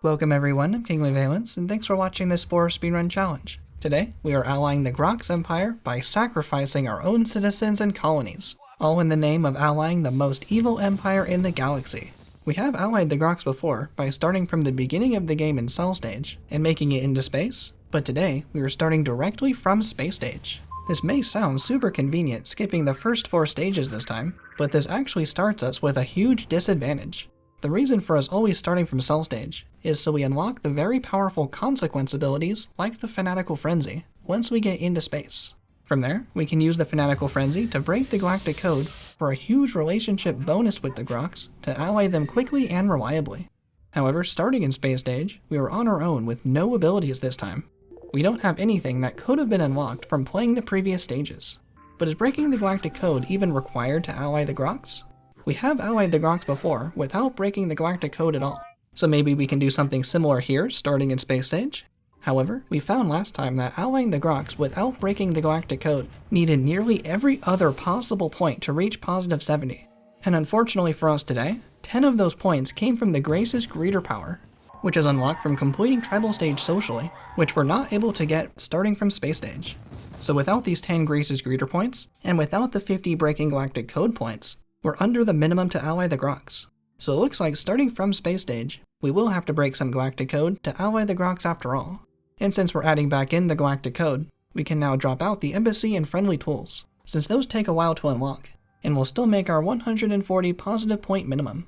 Welcome everyone, I'm Kingly Valence, and thanks for watching this Spore speedrun challenge. Today, we are allying the Grox Empire by sacrificing our own citizens and colonies, all in the name of allying the most evil empire in the galaxy. We have allied the Grox before by starting from the beginning of the game in Cell Stage and making it into space, but today we are starting directly from Space Stage. This may sound super convenient skipping the first 4 stages this time, but this actually starts us with a huge disadvantage. The reason for us always starting from Cell Stage is so we unlock the very powerful consequence abilities like the Fanatical Frenzy once we get into space. From there, we can use the Fanatical Frenzy to break the Galactic Code for a huge relationship bonus with the Grox to ally them quickly and reliably. However, starting in Space Stage, we are on our own with no abilities this time. We don't have anything that could have been unlocked from playing the previous stages. But is breaking the Galactic Code even required to ally the Grox? We have allied the Grox before without breaking the Galactic Code at all, so maybe we can do something similar here starting in Space Stage? However, we found last time that allying the Grox without breaking the Galactic Code needed nearly every other possible point to reach positive 70. And unfortunately for us today, 10 of those points came from the Grace's Greeter power, which is unlocked from completing Tribal Stage socially, which we're not able to get starting from Space Stage. So without these 10 Grace's Greeter points, and without the 50 breaking Galactic Code points, we're under the minimum to ally the Grox. So it looks like starting from Space Stage, we will have to break some Galactic Code to ally the Grox after all. And since we're adding back in the Galactic Code, we can now drop out the Embassy and Friendly Tools, since those take a while to unlock, and we'll still make our 140 positive point minimum.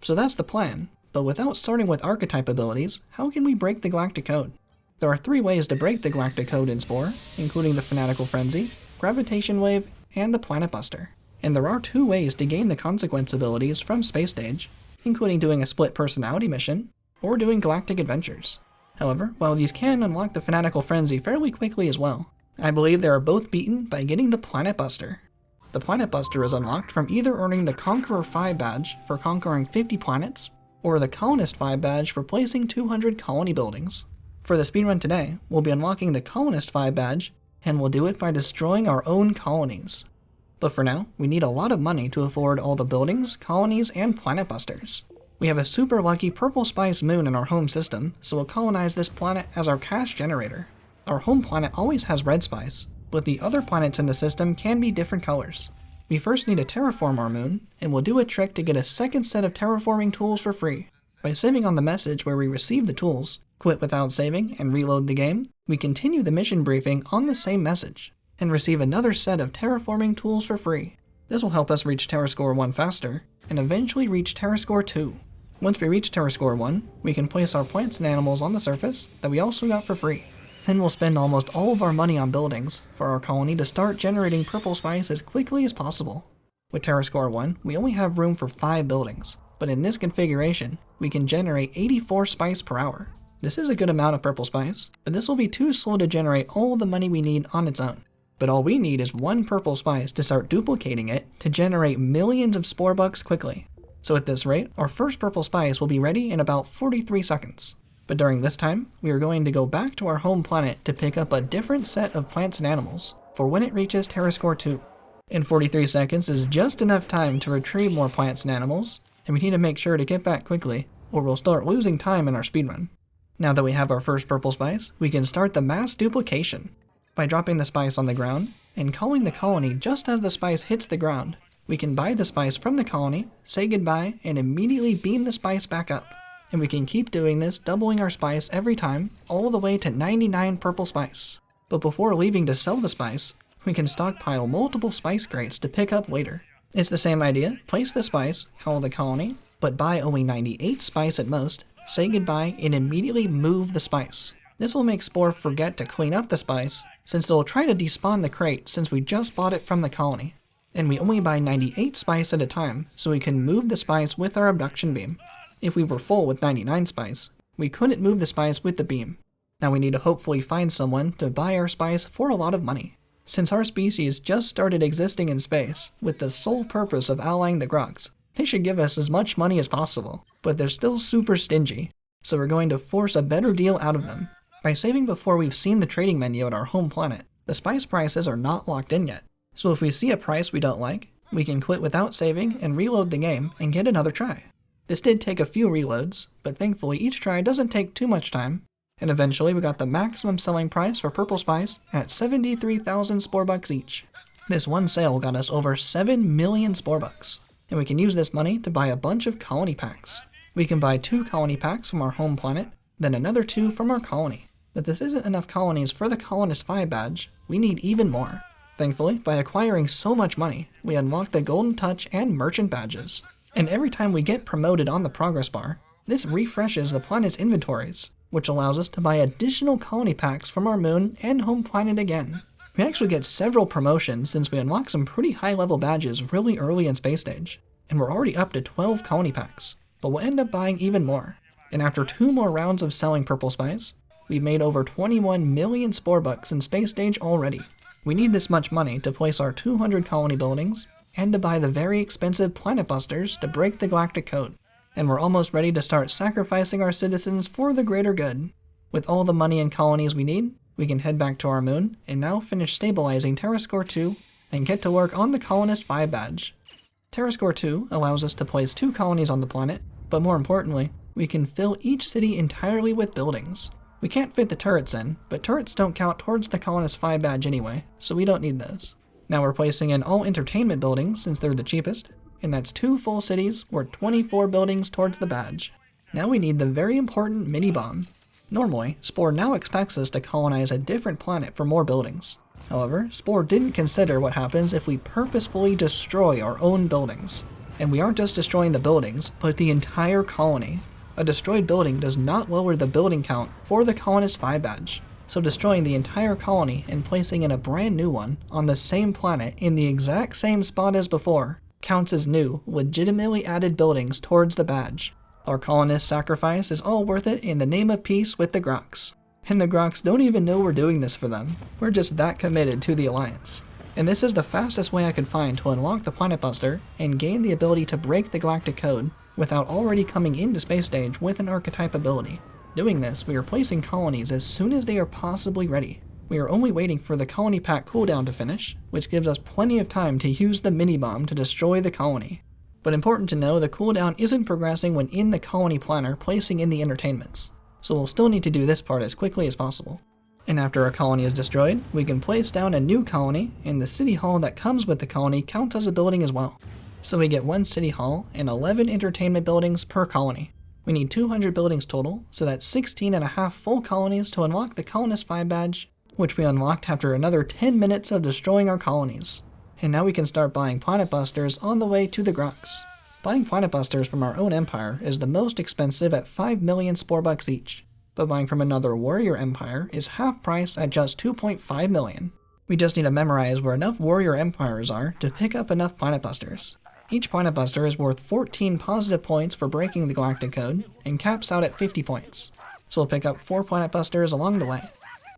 So that's the plan, but without starting with Archetype abilities, how can we break the Galactic Code? There are 3 ways to break the Galactic Code in Spore, including the Fanatical Frenzy, Gravitation Wave, and the Planet Buster. And there are 2 ways to gain the consequence abilities from Space Stage, including doing a split personality mission, or doing galactic adventures. However, while these can unlock the Fanatical Frenzy fairly quickly as well, I believe they are both beaten by getting the Planet Buster. The Planet Buster is unlocked from either earning the Conqueror 5 badge for conquering 50 planets, or the Colonist 5 badge for placing 200 colony buildings. For the speedrun today, we'll be unlocking the Colonist 5 badge, and we'll do it by destroying our own colonies. But for now, we need a lot of money to afford all the buildings, colonies, and planet busters. We have a super lucky purple spice moon in our home system, so we'll colonize this planet as our cash generator. Our home planet always has red spice, but the other planets in the system can be different colors. We first need to terraform our moon, and we'll do a trick to get a second set of terraforming tools for free. By saving on the message where we receive the tools, quit without saving, and reload the game, we continue the mission briefing on the same message, and receive another set of terraforming tools for free. This will help us reach TerraScore 1 faster, and eventually reach TerraScore 2. Once we reach TerraScore 1, we can place our plants and animals on the surface that we also got for free. Then we'll spend almost all of our money on buildings for our colony to start generating purple spice as quickly as possible. With TerraScore 1, we only have room for 5 buildings, but in this configuration, we can generate 84 spice per hour. This is a good amount of purple spice, but this will be too slow to generate all the money we need on its own. But all we need is 1 purple spice to start duplicating it to generate millions of spore bucks quickly. So at this rate, our first purple spice will be ready in about 43 seconds. But during this time, we are going to go back to our home planet to pick up a different set of plants and animals for when it reaches TerraScore 2. And 43 seconds is just enough time to retrieve more plants and animals, and we need to make sure to get back quickly, or we'll start losing time in our speedrun. Now that we have our first purple spice, we can start the mass duplication. By dropping the spice on the ground, and calling the colony just as the spice hits the ground, we can buy the spice from the colony, say goodbye, and immediately beam the spice back up. And we can keep doing this, doubling our spice every time, all the way to 99 purple spice. But before leaving to sell the spice, we can stockpile multiple spice crates to pick up later. It's the same idea, place the spice, call the colony, but buy only 98 spice at most, say goodbye, and immediately move the spice. This will make Spore forget to clean up the spice, since it will try to despawn the crate since we just bought it from the colony. And we only buy 98 spice at a time, so we can move the spice with our abduction beam. If we were full with 99 spice, we couldn't move the spice with the beam. Now we need to hopefully find someone to buy our spice for a lot of money. Since our species just started existing in space, with the sole purpose of allying the Grox, they should give us as much money as possible, but they're still super stingy, so we're going to force a better deal out of them. By saving before we've seen the trading menu at our home planet, the spice prices are not locked in yet, so if we see a price we don't like, we can quit without saving and reload the game and get another try. This did take a few reloads, but thankfully each try doesn't take too much time, and eventually we got the maximum selling price for purple spies at 73,000 Spore bucks each. This one sale got us over 7 million Spore bucks, and we can use this money to buy a bunch of colony packs. We can buy 2 colony packs from our home planet, then another 2 from our colony. But this isn't enough colonies for the Colonist 5 badge, we need even more. Thankfully, by acquiring so much money, we unlock the Golden Touch and Merchant badges. And every time we get promoted on the progress bar, this refreshes the planet's inventories, which allows us to buy additional colony packs from our moon and home planet again. We actually get several promotions since we unlock some pretty high level badges really early in Space Stage, and we're already up to 12 colony packs, but we'll end up buying even more. And after 2 more rounds of selling purple spies, we've made over 21 million Spore bucks in Space Stage already. We need this much money to place our 200 colony buildings, and to buy the very expensive planet busters to break the Galactic Code. And we're almost ready to start sacrificing our citizens for the greater good. With all the money and colonies we need, we can head back to our moon and now finish stabilizing Terrascore 2 and get to work on the Colonist 5 badge. Terrascore 2 allows us to place 2 colonies on the planet, but more importantly, we can fill each city entirely with buildings. We can't fit the turrets in, but turrets don't count towards the Colonist 5 badge anyway, so we don't need those. Now we're placing in all entertainment buildings since they're the cheapest, and that's 2 full cities or 24 buildings towards the badge. Now we need the very important mini-bomb. Normally, Spore now expects us to colonize a different planet for more buildings. However, Spore didn't consider what happens if we purposefully destroy our own buildings. And we aren't just destroying the buildings, but the entire colony. A destroyed building does not lower the building count for the Colonist 5 badge. So destroying the entire colony and placing in a brand new one on the same planet in the exact same spot as before counts as new, legitimately added buildings towards the badge. Our colonist sacrifice is all worth it in the name of peace with the Grox. And the Grox don't even know we're doing this for them. We're just that committed to the Alliance. And this is the fastest way I could find to unlock the Planet Buster and gain the ability to break the Galactic Code without already coming into Space Stage with an archetype ability. Doing this, we are placing colonies as soon as they are possibly ready. We are only waiting for the colony pack cooldown to finish, which gives us plenty of time to use the mini-bomb to destroy the colony. But important to know, the cooldown isn't progressing when in the colony planner placing in the entertainments, so we'll still need to do this part as quickly as possible. And after a colony is destroyed, we can place down a new colony, and the city hall that comes with the colony counts as a building as well. So we get 1 city hall and 11 entertainment buildings per colony. We need 200 buildings total, so that's 16.5 full colonies to unlock the Colonist 5 badge, which we unlocked after another 10 minutes of destroying our colonies. And now we can start buying planet busters on the way to the Grox. Buying planet busters from our own empire is the most expensive at 5 million Spore bucks each, but buying from another warrior empire is half price at just 2.5 million. We just need to memorize where enough warrior empires are to pick up enough planet busters. Each planet buster is worth 14 positive points for breaking the Galactic Code, and caps out at 50 points. So we'll pick up 4 planet busters along the way.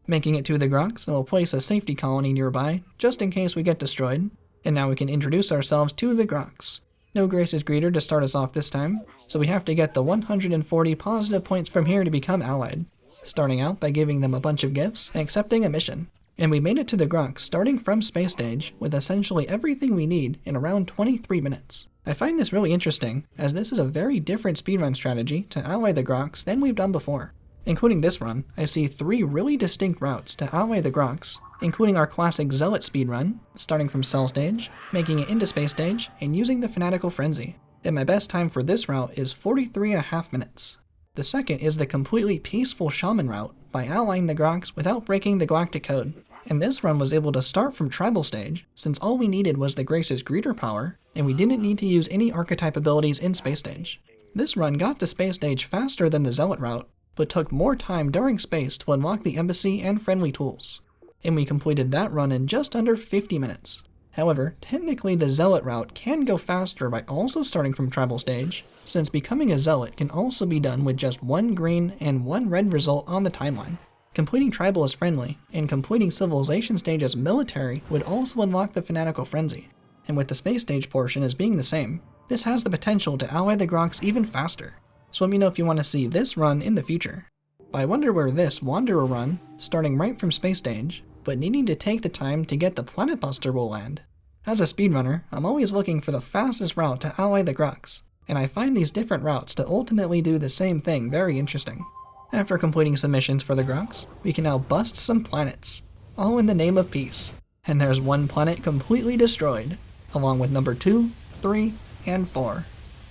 Making it to the Grox, and we'll place a safety colony nearby, just in case we get destroyed. And now we can introduce ourselves to the Grox. No Grace's Greeter to start us off this time, so we have to get the 140 positive points from here to become allied. Starting out by giving them a bunch of gifts and accepting a mission. And we made it to the Grox starting from Space Stage with essentially everything we need in around 23 minutes. I find this really interesting, as this is a very different speedrun strategy to ally the Grox than we've done before. Including this run, I see 3 really distinct routes to ally the Grox, including our classic Zealot speedrun, starting from Cell Stage, making it into Space Stage, and using the Fanatical Frenzy. And my best time for this route is 43.5 minutes. The second is the completely peaceful Shaman route, by allying the Grox without breaking the Galactic Code. And this run was able to start from Tribal Stage, since all we needed was the Grace's Greeter power, and we didn't need to use any archetype abilities in Space Stage. This run got to Space Stage faster than the Zealot route, but took more time during space to unlock the embassy and friendly tools. And we completed that run in just under 50 minutes. However, technically the Zealot route can go faster by also starting from Tribal Stage, since becoming a Zealot can also be done with just 1 green and 1 red result on the timeline. Completing Tribal as friendly, and completing Civilization Stage as military would also unlock the Fanatical Frenzy. And with the Space Stage portion as being the same, this has the potential to ally the Grox even faster. So let me know if you want to see this run in the future. But I wonder where this Wanderer run, starting right from Space Stage, but needing to take the time to get the Planet Buster will land. As a speedrunner, I'm always looking for the fastest route to ally the Grox. and I find these different routes to ultimately do the same thing very interesting. After completing some missions for the Grox, we can now bust some planets, all in the name of peace. And there's one planet completely destroyed, along with number 2, 3, and 4.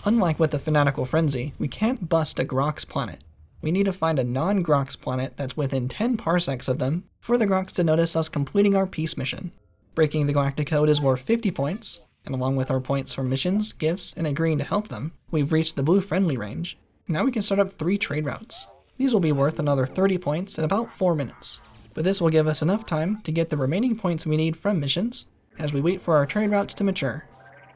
Unlike with the Fanatical Frenzy, we can't bust a Grox planet. We need to find a non-Grox planet that's within 10 parsecs of them for the Grox to notice us completing our peace mission. Breaking the Galactic Code is worth 50 points, and along with our points from missions, gifts, and agreeing to help them, we've reached the blue friendly range. Now we can start up 3 trade routes. These will be worth another 30 points in about 4 minutes. But this will give us enough time to get the remaining points we need from missions as we wait for our trade routes to mature.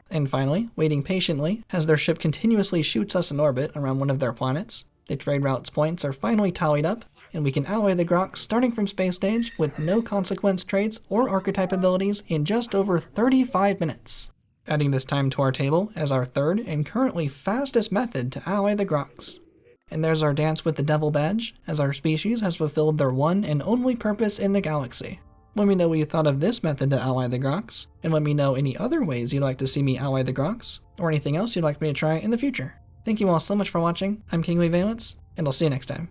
And finally, waiting patiently as their ship continuously shoots us in orbit around one of their planets, the trade routes points are finally tallied up, and we can ally the Grox starting from space stage with no consequence traits or archetype abilities in just over 35 minutes. Adding this time to our table as our third and currently fastest method to ally the Grox. And there's our dance with the Devil badge, as our species has fulfilled their one and only purpose in the galaxy. Let me know what you thought of this method to ally the Grox, and let me know any other ways you'd like to see me ally the Grox, or anything else you'd like me to try in the future. Thank you all so much for watching. I'm Kingly Valence, and I'll see you next time.